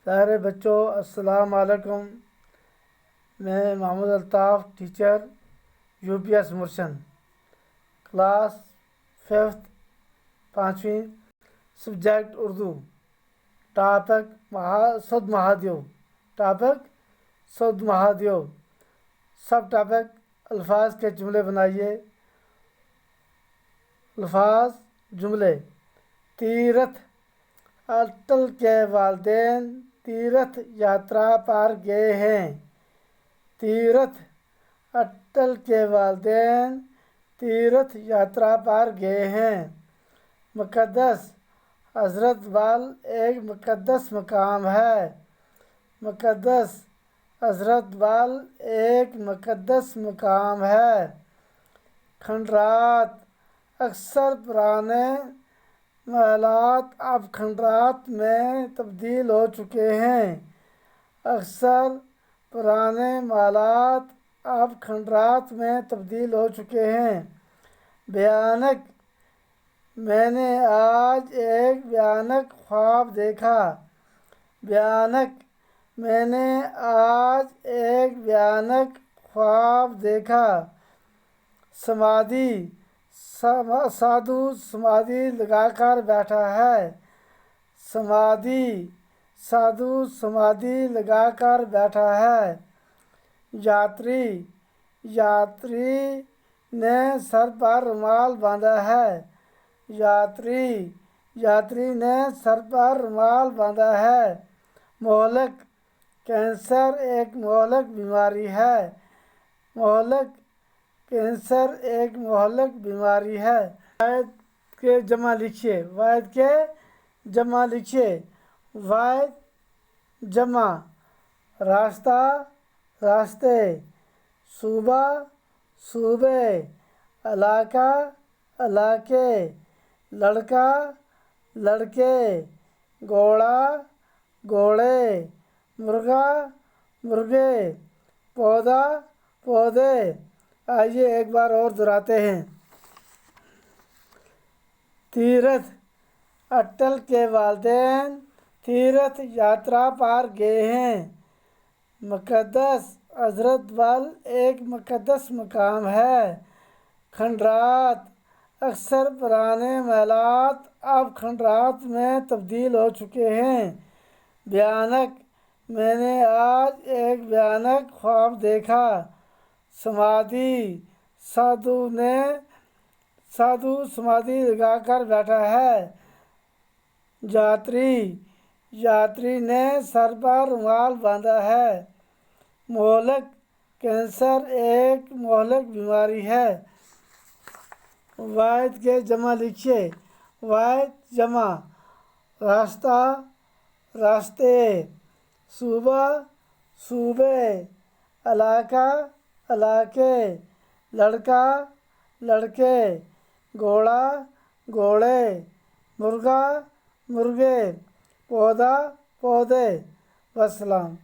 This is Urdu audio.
سارے بچوں السلام علیکم۔ میں محمد الطاف ٹیچر UPS مرشن، کلاس 5th 5ویں، سبجیکٹ اردو، ٹاپک سود مہادیو، سب ٹاپک الفاظ کے جملے بنائیے۔ الفاظ جملے: تیرتھ، اٹل کے والدین تیرتھ یاترا پر گئے ہیں۔ تیرتھ، اٹل کے والدین تیرتھ یاترا پر گئے ہیں۔ مقدس، حضرت بل ایک مقدس مقام ہے۔ مقدس، حضرت بل ایک مقدس مقام ہے۔ کھنڈرات، اکثر پرانے محلات اب کھنڈرات میں تبدیل ہو چکے ہیں۔ اکثر پرانے محلات اب کھنڈرات میں تبدیل ہو چکے ہیں۔ بھیانک، میں نے آج ایک بھیانک خواب دیکھا۔ بھیانک، میں نے آج ایک بھیانک خواب دیکھا۔ سمادھی، سادھو سمادھی لگا کر بیٹھا ہے۔ سمادھی، سادھو سمادھی لگا کر بیٹھا ہے۔ یاتری، یاتری نے سر پر رومال باندھا ہے۔ یاتری، یاتری نے سر پر رومال باندھا ہے۔ مہلک، کینسر ایک مہلک بیماری ہے۔ مہلک، کینسر ایک مہلک بیماری ہے۔ واحد کے جمع لکھیے۔ واحد کے جمع لکھیے۔ واحد جمع: راستہ، راستے۔ صوبہ، صوبے۔ علاقہ، علاقے۔ لڑکا، لڑکے۔ گھوڑا، گھوڑے۔ مرغا، مرغے۔ پودا، پودے۔ آئیے ایک بار اور دہراتے ہیں۔ تیرتھ، اٹل کے والدین تیرتھ یاترا پر گئے ہیں۔ مقدس، حضرت بل ایک مقدس مقام ہے۔ کھنڈرات، اکثر پرانے محلات اب کھنڈرات میں تبدیل ہو چکے ہیں۔ بھیانک، میں نے آج ایک بھیانک خواب دیکھا۔ سمادھی، سادھو سمادھی لگا کر بیٹھا ہے۔ یاتری، یاتری نے سر پر رومال باندھا ہے۔ مہلک، کینسر ایک مہلک بیماری ہے۔ واحد کے جمع لکھیے۔ واحد جمع: راستہ، راستے۔ صوبہ، صوبے۔ علاقہ، علاقے۔ لڑکا، لڑکے۔ گھوڑا، گھوڑے۔ مرغا، مرغے۔ پودا، پودے۔ والسلام۔